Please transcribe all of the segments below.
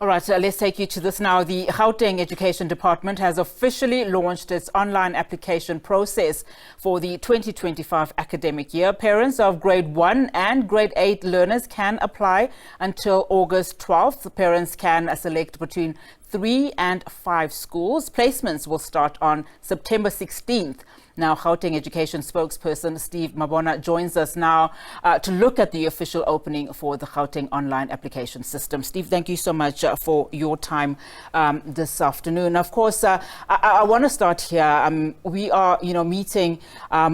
All right, let's take you to this now. The Gauteng Education Department has officially launched its online application process for the 2025 academic year. Parents of grade 1 and grade 8 learners can apply until August 12th. Parents can select between 3 and 5 schools. Placements will start on September 16th. Now, Gauteng Education spokesperson Steve Mabona joins us now to look at the official opening for the Gauteng online application system. Steve, thank you so much for your time this afternoon. Of course, I want to start here. We are, meeting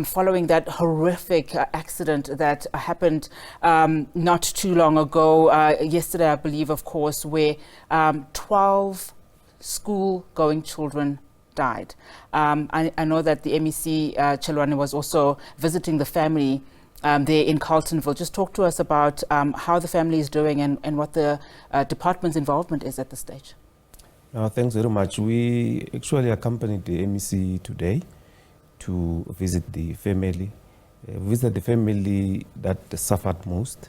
following that horrific accident that happened not too long ago. Yesterday, I believe, of course, where 12 school-going children died. I know that the MEC, Chelwane, was also visiting the family there in Carltonville. Just talk to us about how the family is doing and what the department's involvement is at this stage. Thanks very much. We actually accompanied the MEC today to visit the family. The family that suffered most.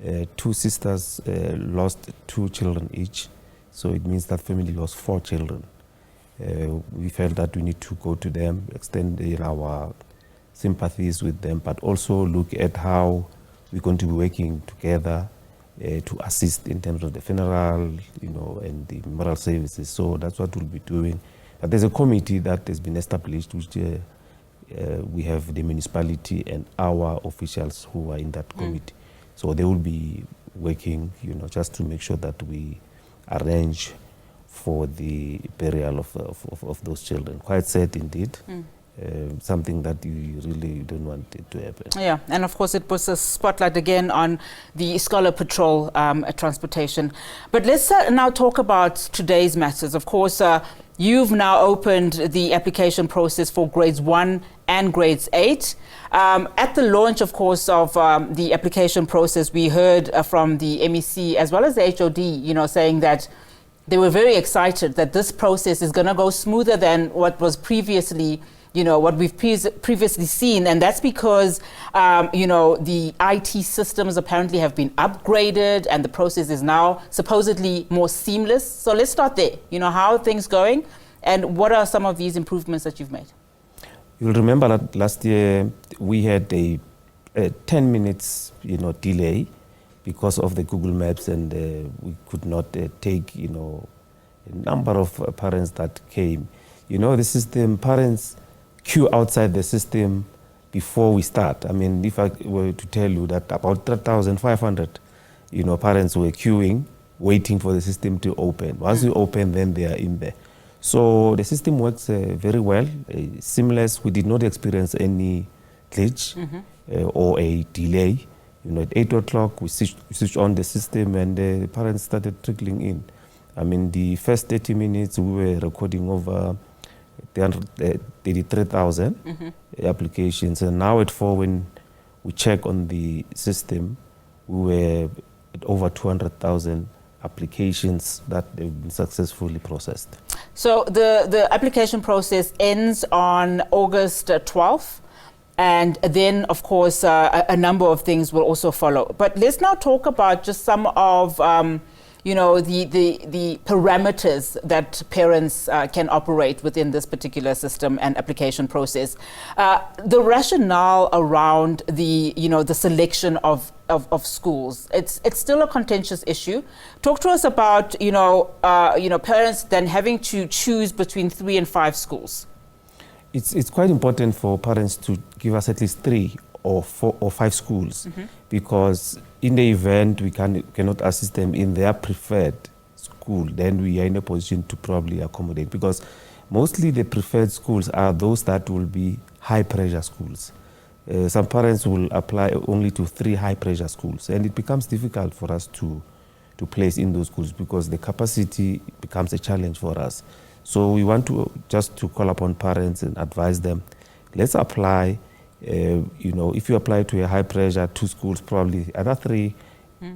2 sisters lost 2 children each. So it means that family lost 4 children. We felt that we need to go to them, extend our sympathies with them, but also look at how we're going to be working together to assist in terms of the funeral, and the memorial services. So that's what we'll be doing. But there's a committee that has been established, which we have the municipality and our officials who are in that committee. So they will be working, just to make sure that we arrange for the burial of those children. Quite sad indeed. Something that you really don't want it to happen. Yeah, and of course it puts a spotlight again on the Scholar Patrol transportation. But let's now talk about today's matters. Of course, you've now opened the application process for grades 1 and grades 8. At the launch, of course, of the application process, we heard from the MEC as well as the HOD, saying that they were very excited that this process is going to go smoother than what was previously, what we've previously seen. And that's because, the IT systems apparently have been upgraded and the process is now supposedly more seamless. So let's start there. How are things going and what are some of these improvements that you've made? You'll remember that last year we had a 10 minutes, delay because of the Google Maps, and we could not take, a number of parents that came. The system, parents queue outside the system before we start. I mean, if I were to tell you that about 3,500, parents were queuing, waiting for the system to open. Once you open, then they are in there. So the system works very well, seamless. We did not experience any glitch or a delay. At 8 o'clock, we switched on the system and the parents started trickling in. I mean, the first 30 minutes, we were recording over 33,000 applications. And now at 4, when we check on the system, we were at over 200,000 applications that have been successfully processed. So the application process ends on August 12th. And then, of course, a number of things will also follow. But let's now talk about just some of, the parameters that parents can operate within this particular system and application process. The rationale around the selection of schools, it's still a contentious issue. Talk to us about, parents then having to choose between 3 and 5 schools. It's quite important for parents to give us at least 3 or 4 or 5 schools, because in the event we cannot assist them in their preferred school, then we are in a position to probably accommodate, because mostly the preferred schools are those that will be high pressure schools. Some parents will apply only to 3 high pressure schools, and it becomes difficult for us to place in those schools because the capacity becomes a challenge for us. So we want to just to call upon parents and advise them, let's apply, if you apply to a high pressure 2 schools, probably other 3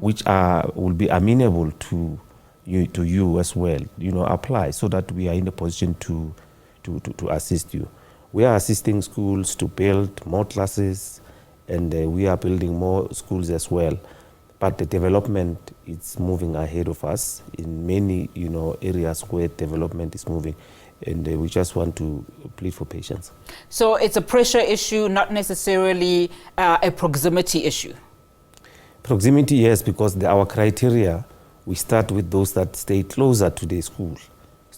which will be amenable to you as well, apply so that we are in a position to assist you. We are assisting schools to build more classes, and we are building more schools as well. but the development is moving ahead of us in many, areas where development is moving, and we just want to plead for patience. So it's a pressure issue, not necessarily a proximity issue. Proximity, yes, because our criteria, we start with those that stay closer to the school,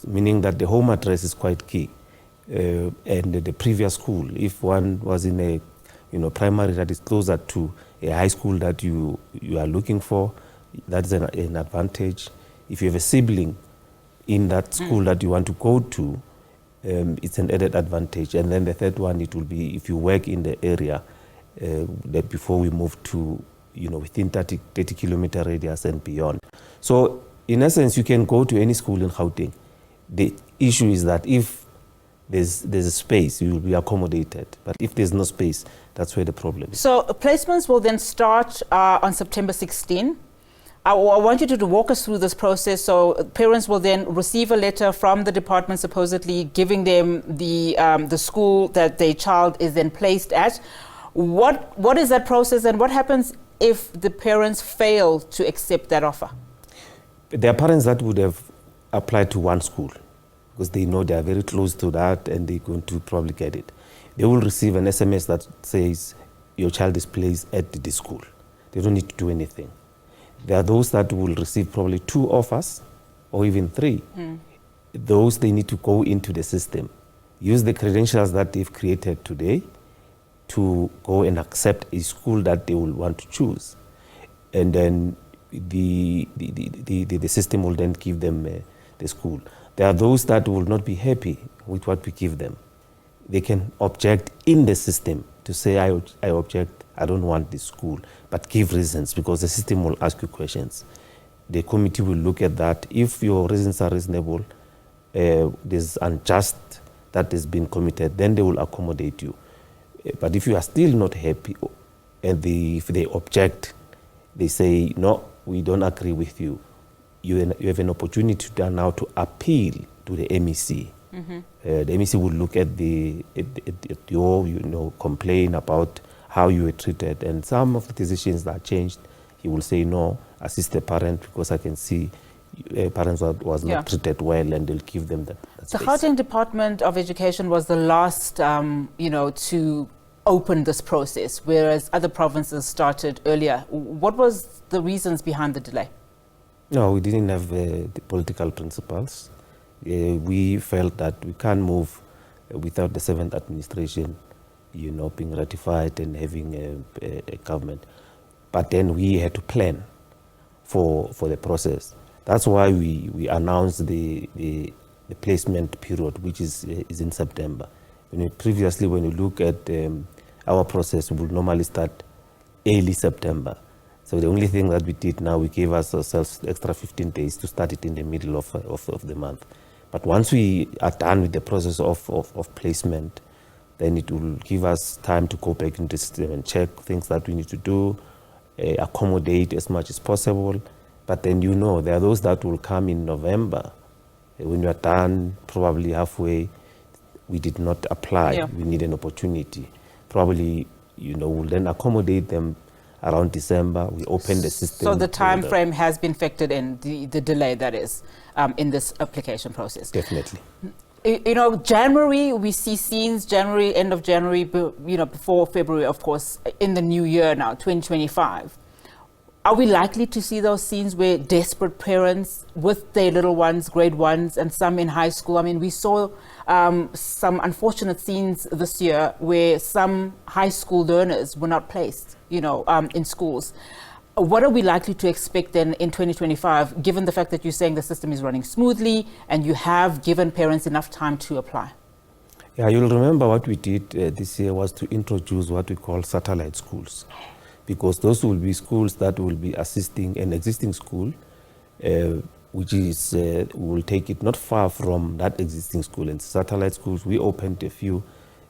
meaning that the home address is quite key. And the previous school, if one was in a primary that is closer to a high school that you are looking for, that's an advantage. If you have a sibling in that school that you want to go to, it's an added advantage. And then the third one, it will be if you work in the area, that before we move to, within 30 kilometer radius and beyond. So in essence, you can go to any school in Gauteng. The issue is that if there's a space, you will be accommodated. But if there's no space, that's where the problem is. So placements will then start on September 16. I want you to walk us through this process. So parents will then receive a letter from the department, supposedly giving them the school that their child is then placed at. What is that process, and what happens if the parents fail to accept that offer? There are parents that would have applied to one school because they know they are very close to that and they're going to probably get it. They will receive an SMS that says your child is placed at this school. They don't need to do anything. There are those that will receive probably 2 offers or even 3. Those, they need to go into the system, use the credentials that they've created today to go and accept a school that they will want to choose. And then the system will then give them the school. There are those that will not be happy with what we give them. They can object in the system to say, I object, I don't want this school, but give reasons, because the system will ask you questions. The committee will look at that. If your reasons are reasonable, there's unjust that has been committed, then they will accommodate you. But if you are still not happy, and if they object, they say, no, we don't agree with you. You have an opportunity now to appeal to the MEC. The MEC will look at your complaint about how you were treated, and some of the decisions that changed, he will say, no, assist the parent, because I can see parents was not treated well, and they'll give them that space. The Gauteng Department of Education was the last, to open this process, whereas other provinces started earlier. What was the reasons behind the delay? No, we didn't have the political principles. We felt that we can't move without the 7th administration, being ratified and having a government. But then we had to plan for the process. That's why we announced the placement period, which is in September. Previously, when you look at our process, we would normally start early September. So the only thing that we did now, we gave ourselves extra 15 days to start it in the middle of the month. But once we are done with the process of placement, then it will give us time to go back into the system and check things that we need to do, accommodate as much as possible. But then there are those that will come in November. When you are done, probably halfway, we did not apply. Yeah. We need an opportunity. Probably, we'll then accommodate them around December. We open the system. So the time frame has been factored in, the delay that is in this application process. Definitely. January, we see scenes, end of January, before February, of course, in the new year now, 2025. Are we likely to see those scenes where desperate parents with their little ones, grade 1s, and some in high school? I mean, we saw some unfortunate scenes this year where some high school learners were not placed, in schools. What are we likely to expect then in 2025, given the fact that you're saying the system is running smoothly and you have given parents enough time to apply? Yeah, you'll remember what we did this year was to introduce what we call satellite schools, because those will be schools that will be assisting an existing school, which is, will take it not far from that existing school. And satellite schools, we opened a few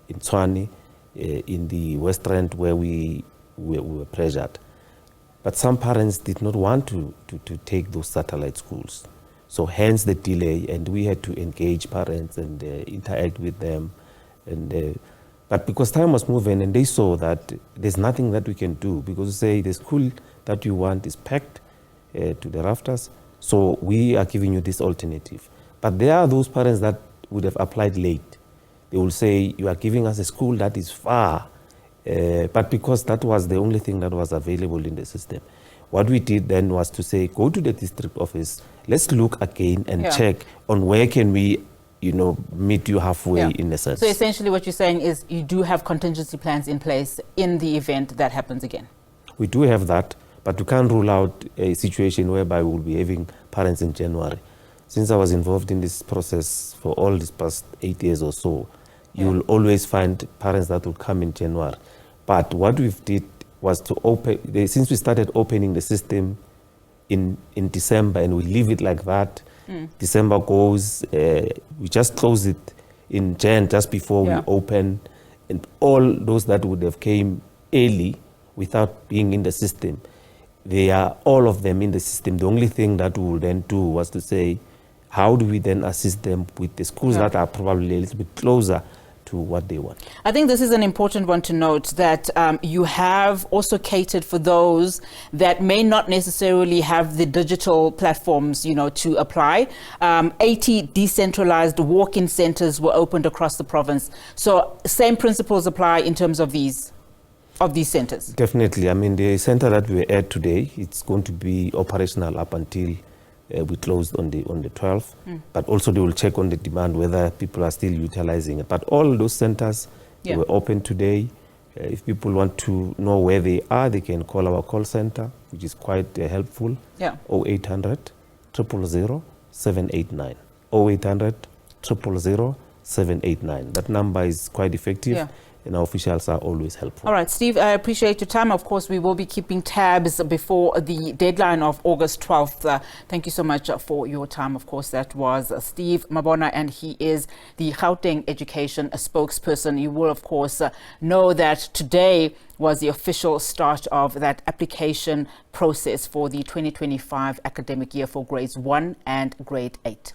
in Tshwane, in the West Rand, where we were pressured. But some parents did not want to take those satellite schools. So hence the delay, and we had to engage parents and interact with them. But because time was moving and they saw that there's nothing that we can do, because say the school that you want is packed to the rafters. So we are giving you this alternative. But there are those parents that would have applied late. They will say, you are giving us a school that is far, but because that was the only thing that was available in the system. What we did then was to say, go to the district office, let's look again and check on where can we meet you halfway in a sense. So essentially what you're saying is you do have contingency plans in place in the event that happens again. We do have that, but we can't rule out a situation whereby we'll be having parents in January. Since I was involved in this process for all these past 8 years or so, you will always find parents that will come in January. But what we've did was to open, since we started opening the system in December and we leave it like that, December goes, we just close it in Jan just before we open, and all those that would have came early without being in the system, they are all of them in the system. The only thing that we will then do was to say, how do we then assist them with the schools that are probably a little bit closer to what they want? I think this is an important one to note, that you have also catered for those that may not necessarily have the digital platforms, to apply. 80 decentralized walk-in centers were opened across the province. So same principles apply in terms of these centers. Definitely. I mean, the center that we are at today, it's going to be operational up until we closed on the 12th, but also they will check on the demand whether people are still utilizing it. But all those centers were open today. If people want to know where they are, they can call our call center, which is quite helpful. 0800 000 789. 0800 000 789. That number is quite effective. And our officials are always helpful. All right, Steve, I appreciate your time. Of course, we will be keeping tabs before the deadline of August 12th. Thank you so much for your time. Of course, that was Steve Mabona, and he is the Gauteng Education spokesperson. You will, of course, know that today was the official start of that application process for the 2025 academic year for grades 1 and grade 8.